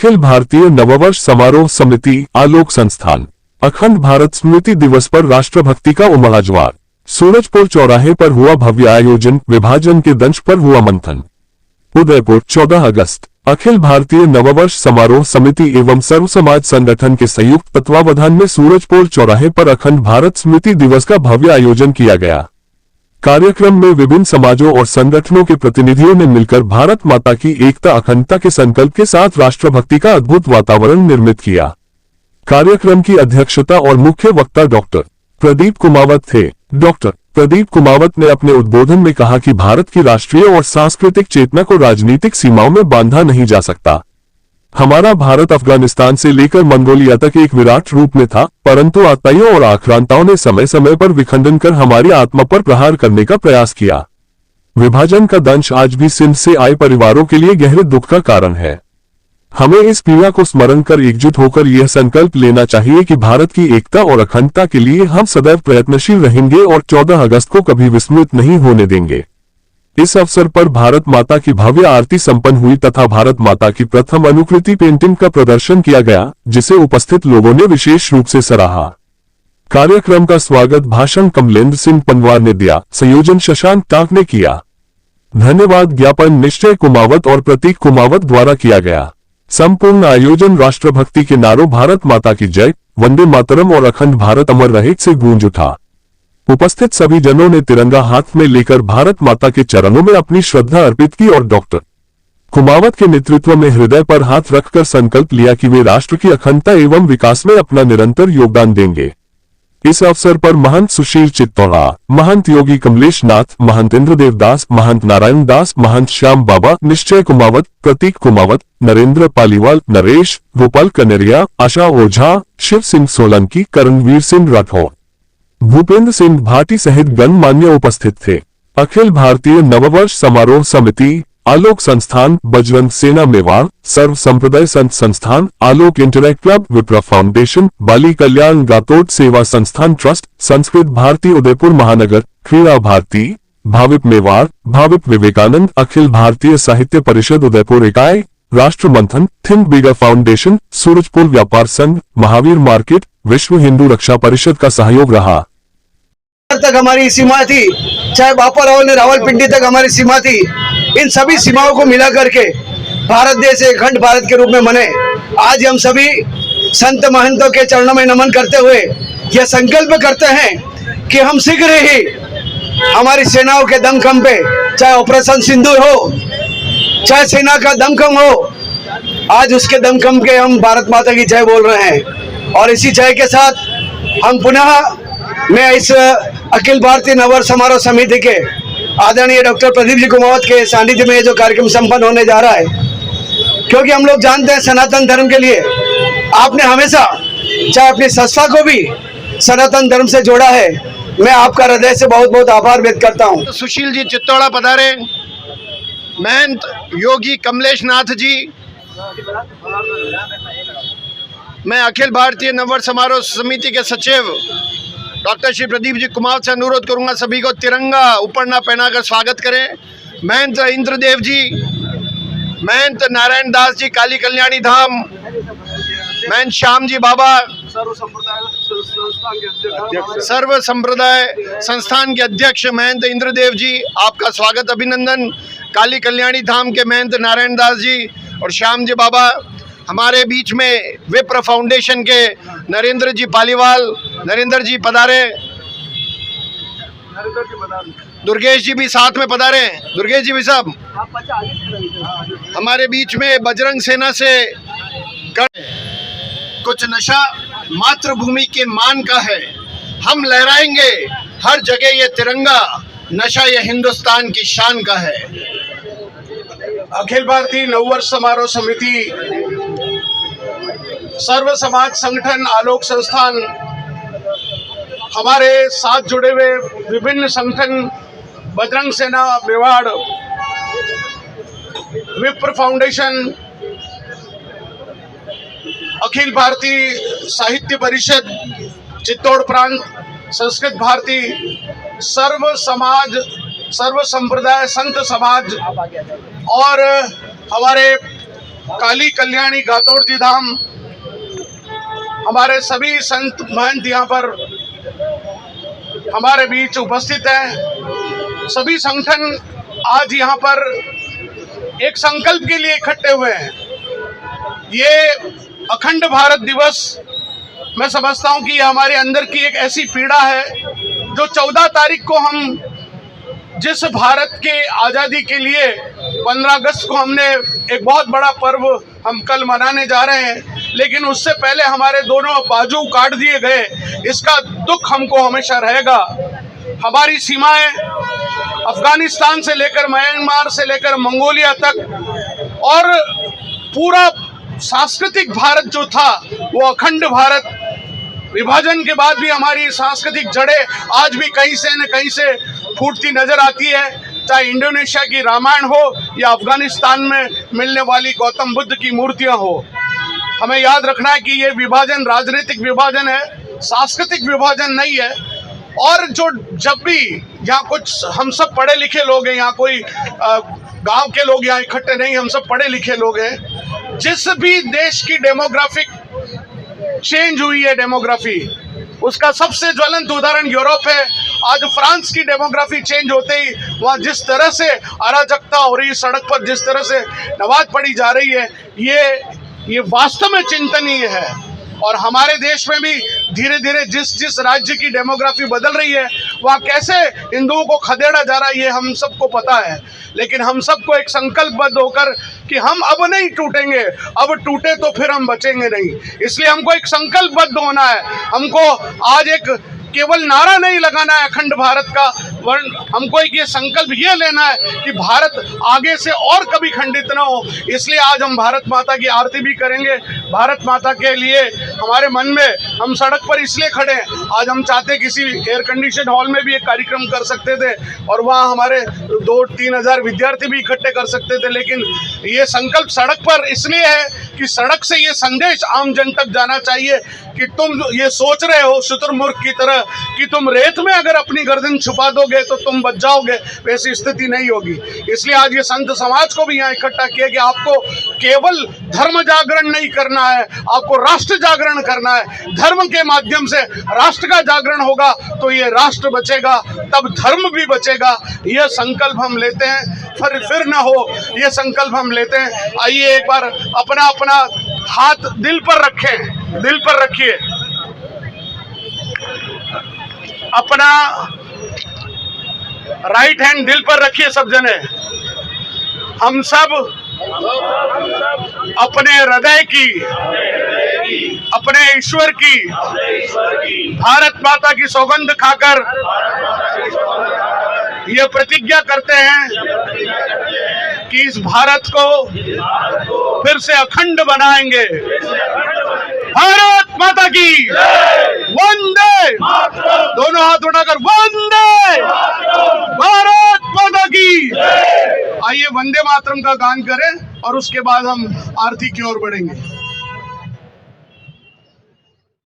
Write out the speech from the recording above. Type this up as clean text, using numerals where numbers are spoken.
अखिल भारतीय नववर्ष समारोह समिति आलोक संस्थान अखंड भारत स्मृति दिवस पर राष्ट्रभक्ति का उमड़ाज्वार। सूरजपुर चौराहे पर हुआ भव्य आयोजन, विभाजन के दंश पर हुआ मंथन। उदयपुर 14 अगस्त अखिल भारतीय नववर्ष समारोह समिति एवं सर्व समाज संगठन के संयुक्त तत्वावधान में सूरजपुर चौराहे पर अखंड भारत स्मृति दिवस का भव्य आयोजन किया गया। कार्यक्रम में विभिन्न समाजों और संगठनों के प्रतिनिधियों ने मिलकर भारत माता की एकता अखंडता के संकल्प के साथ राष्ट्रभक्ति का अद्भुत वातावरण निर्मित किया। कार्यक्रम की अध्यक्षता और मुख्य वक्ता डॉक्टर प्रदीप कुमावत थे। डॉक्टर प्रदीप कुमावत ने अपने उद्बोधन में कहा कि भारत की राष्ट्रीय और सांस्कृतिक चेतना को राजनीतिक सीमाओं में बांधा नहीं जा सकता। हमारा भारत अफगानिस्तान से लेकर मंगोलिया तक एक विराट रूप में था, परंतु आतताइयों और आक्रांताओं ने समय समय पर विखंडन कर हमारी आत्मा पर प्रहार करने का प्रयास किया। विभाजन का दंश आज भी सिंध से आए परिवारों के लिए गहरे दुख का कारण है। हमें इस पीड़ा को स्मरण कर एकजुट होकर यह संकल्प लेना चाहिए कि भारत की एकता और अखंडता के लिए हम सदैव प्रयत्नशील रहेंगे और 14 अगस्त को कभी विस्मृत नहीं होने देंगे। इस अवसर पर भारत माता की भव्य आरती संपन्न हुई तथा भारत माता की प्रथम अनुकृति पेंटिंग का प्रदर्शन किया गया, जिसे उपस्थित लोगों ने विशेष रूप से सराहा। कार्यक्रम का स्वागत भाषण कमलेंद्र सिंह पंवार ने दिया, संयोजन शशांक टाक ने किया। धन्यवाद ज्ञापन निश्चय कुमावत और प्रतीक कुमावत द्वारा किया गया। संपूर्ण आयोजन राष्ट्रभक्ति के नारों भारत माता की जय, वंदे मातरम और अखंड भारत अमर रहे से गूंज उठा। उपस्थित सभी जनों ने तिरंगा हाथ में लेकर भारत माता के चरणों में अपनी श्रद्धा अर्पित की और डॉक्टर कुमावत के नेतृत्व में हृदय पर हाथ रखकर संकल्प लिया कि वे राष्ट्र की अखंडता एवं विकास में अपना निरंतर योगदान देंगे। इस अवसर पर महंत सुशील चित्तौड़ा, महंत योगी कमलेश नाथ, महंत इंद्रदेव दास, महंत नारायण दास, महंत श्याम बाबा, निश्चय कुमावत, प्रतीक कुमावत, नरेंद्र पालीवाल, नरेश, गोपाल कनेरिया, आशा ओझा, शिव सिंह सोलंकी, करणवीर सिंह राठौर, भूपेंद्र सिंह भाटी सहित गणमान्य उपस्थित थे। अखिल भारतीय नववर्ष समारोह समिति आलोक संस्थान, बजरंग सेना मेवाड़, सर्व संप्रदाय संत संस्थान, आलोक इंटरैक्ट क्लब, विप्रा फाउंडेशन, बाली कल्याण गातोट सेवा संस्थान ट्रस्ट, संस्कृत भारती उदयपुर महानगर, क्रीड़ा भारती, भाविप मेवाड़, भाविप विवेकानंद, अखिल भारतीय साहित्य परिषद उदयपुर इकाई, राष्ट्र मंथन, थिंक बिगर फाउंडेशन, सूरजपुर व्यापार संघ, महावीर मार्केट, विश्व हिंदू रक्षा परिषद का सहयोग रहा। तक हमारी सीमा थी, चाहे बापा राव ने रावलपिंडी तक हमारी सीमा थी। इन सभी सीमाओं को मिला करके भारत देश एक अखंड भारत के रूप में बने। आज हम सभी संत महंतों के चरणों में नमन करते हुए यह संकल्प करते हैं कि हम शीघ्र ही हमारी सेनाओं के दमखम पे, चाहे ऑपरेशन सिंदूर हो, चाहे सेना का दमखम हो, आज उसके दमखम के हम भारत माता की जय बोल रहे हैं। और इसी जय के साथ हम पुनः मैं इस अखिल भारतीय नववर्ष समारोह समिति के आदरणीय डॉक्टर प्रदीप जी कुमावत के सानिध्य में जो कार्यक्रम संपन्न होने जा रहा है, क्योंकि हम लोग जानते हैं सनातन धर्म के लिए आपने हमेशा चाहे अपनी संस्था को भी सनातन धर्म से जोड़ा है। मैं आपका हृदय से बहुत बहुत आभार व्यक्त करता हूं। सुशील जी चित्तौड़ा पधारे, महंत योगी कमलेश नाथ जी, मैं अखिल भारतीय नववर्ष समारोह समिति के सचिव डॉक्टर श्री प्रदीप जी कुमावत से अनुरोध करूंगा सभी को तिरंगा उपरना पहनाकर स्वागत करें। महंत इंद्रदेव जी, महंत नारायण दास जी काली कल्याणी धाम, महंत श्याम जी बाबा सर्व संप्रदाय संस्थान के अध्यक्ष महंत इंद्रदेव जी, आपका स्वागत अभिनंदन। काली कल्याणी धाम के महंत नारायण दास जी और श्याम जी बाबा, हमारे बीच में विप्र फाउंडेशन के नरेंद्र जी पालीवाल, नरेंद्र जी पधारे, दुर्गेश जी भी साथ में पधारे, दुर्गेश जी भी सब हमारे बीच में बजरंग सेना से कुछ नशा मातृभूमि के मान का है, हम लहराएंगे हर जगह ये तिरंगा, नशा ये हिंदुस्तान की शान का है। अखिल भारतीय नववर्ष समारोह समिति, सर्व समाज संगठन आलोक संस्थान, हमारे साथ जुड़े हुए विभिन्न संगठन, बजरंग सेना मेवाड़, विप्र फाउंडेशन, अखिल भारतीय साहित्य परिषद चित्तौड़ प्रांत, संस्कृत भारती, सर्व समाज, सर्व संप्रदाय संत समाज और हमारे काली कल्याणी गातोड़ जी धाम, हमारे सभी संत महंत यहाँ पर हमारे बीच उपस्थित हैं। सभी संगठन आज यहाँ पर एक संकल्प के लिए इकट्ठे हुए हैं। ये अखंड भारत दिवस, मैं समझता हूँ कि ये हमारे अंदर की एक ऐसी पीड़ा है जो 14 तारीख को हम जिस भारत के आज़ादी के लिए 15 अगस्त को हमने एक बहुत बड़ा पर्व हम कल मनाने जा रहे हैं, लेकिन उससे पहले हमारे दोनों बाजू काट दिए गए, इसका दुख हमको हमेशा रहेगा। हमारी सीमाएं अफगानिस्तान से लेकर म्यांमार से लेकर मंगोलिया तक और पूरा सांस्कृतिक भारत जो था वो अखंड भारत, विभाजन के बाद भी हमारी सांस्कृतिक जड़ें आज भी कहीं से न कहीं से फूटती नजर आती है। चाहे इंडोनेशिया की रामायण हो या अफगानिस्तान में मिलने वाली गौतम बुद्ध की मूर्तियां हो, हमें याद रखना है कि ये विभाजन राजनीतिक विभाजन है, सांस्कृतिक विभाजन नहीं है। और जो जब भी यहाँ कुछ हम सब पढ़े लिखे लोग हैं, यहाँ कोई गांव के लोग यहाँ इकट्ठे नहीं, हम सब पढ़े लिखे लोग हैं। जिस भी देश की डेमोग्राफिक चेंज हुई है, डेमोग्राफी, उसका सबसे ज्वलंत उदाहरण यूरोप है। आज फ्रांस की डेमोग्राफी चेंज होते ही वहाँ जिस तरह से अराजकता हो रही है, सड़क पर जिस तरह से नमाज पढ़ी जा रही है, ये वास्तव में चिंतनीय है। और हमारे देश में भी धीरे धीरे जिस राज्य की डेमोग्राफी बदल रही है, वहाँ कैसे हिंदुओं को खदेड़ा जा रहा है, ये हम सबको पता है। लेकिन हम सबको एक संकल्पबद्ध होकर कि हम अब नहीं टूटेंगे, अब टूटे तो फिर हम बचेंगे नहीं। इसलिए हमको एक संकल्पबद्ध होना है। हमको आज एक केवल नारा नहीं लगाना है अखंड भारत का, वरन हमको एक ये संकल्प ये लेना है कि भारत आगे से और कभी खंडित ना हो। इसलिए आज हम भारत माता की आरती भी करेंगे। भारत माता के लिए हमारे मन में, हम सड़क पर इसलिए खड़े हैं, आज हम चाहते किसी एयर कंडीशन हॉल में भी एक कार्यक्रम कर सकते थे और वहाँ हमारे 2-3 हज़ार विद्यार्थी भी इकट्ठे कर सकते थे, लेकिन ये संकल्प सड़क पर इसलिए है कि सड़क से ये संदेश आम जन तक जाना चाहिए कि तुम ये सोच रहे हो शुतुरमुर्ग की तरह कि तुम रेत में अगर अपनी गर्दन छुपा दोगे तो तुम बच जाओगे, वैसी स्थिति नहीं होगी। इसलिए आज ये संत समाज को भी यहाँ इकट्ठा किया कि आपको केवल धर्म जागरण नहीं करना है, आपको राष्ट्र जागरण करना है। धर्म के माध्यम से राष्ट्र का जागरण होगा तो ये राष्ट्र बचेगा, तब धर्म भी बचेगा। यह संकल्प हम लेते हैं, फिर न हो, ये संकल्प हम लेते हैं। आइए एक बार अपना अपना हाथ दिल पर रखें, दिल पर रखिए, अपना राइट हैंड दिल पर रखिए सब जने। हम सब अपने हृदय की, अपने ईश्वर की, भारत माता की सौगंध खाकर ये प्रतिज्ञा करते हैं कि इस भारत को फिर से अखंड बनाएंगे। भारत माता की वंदे, दोनों हाथ उठाकर वंदे, भारत माता की। आइए वंदे मातरम का गान करें और उसके बाद हम आरती की ओर बढ़ेंगे।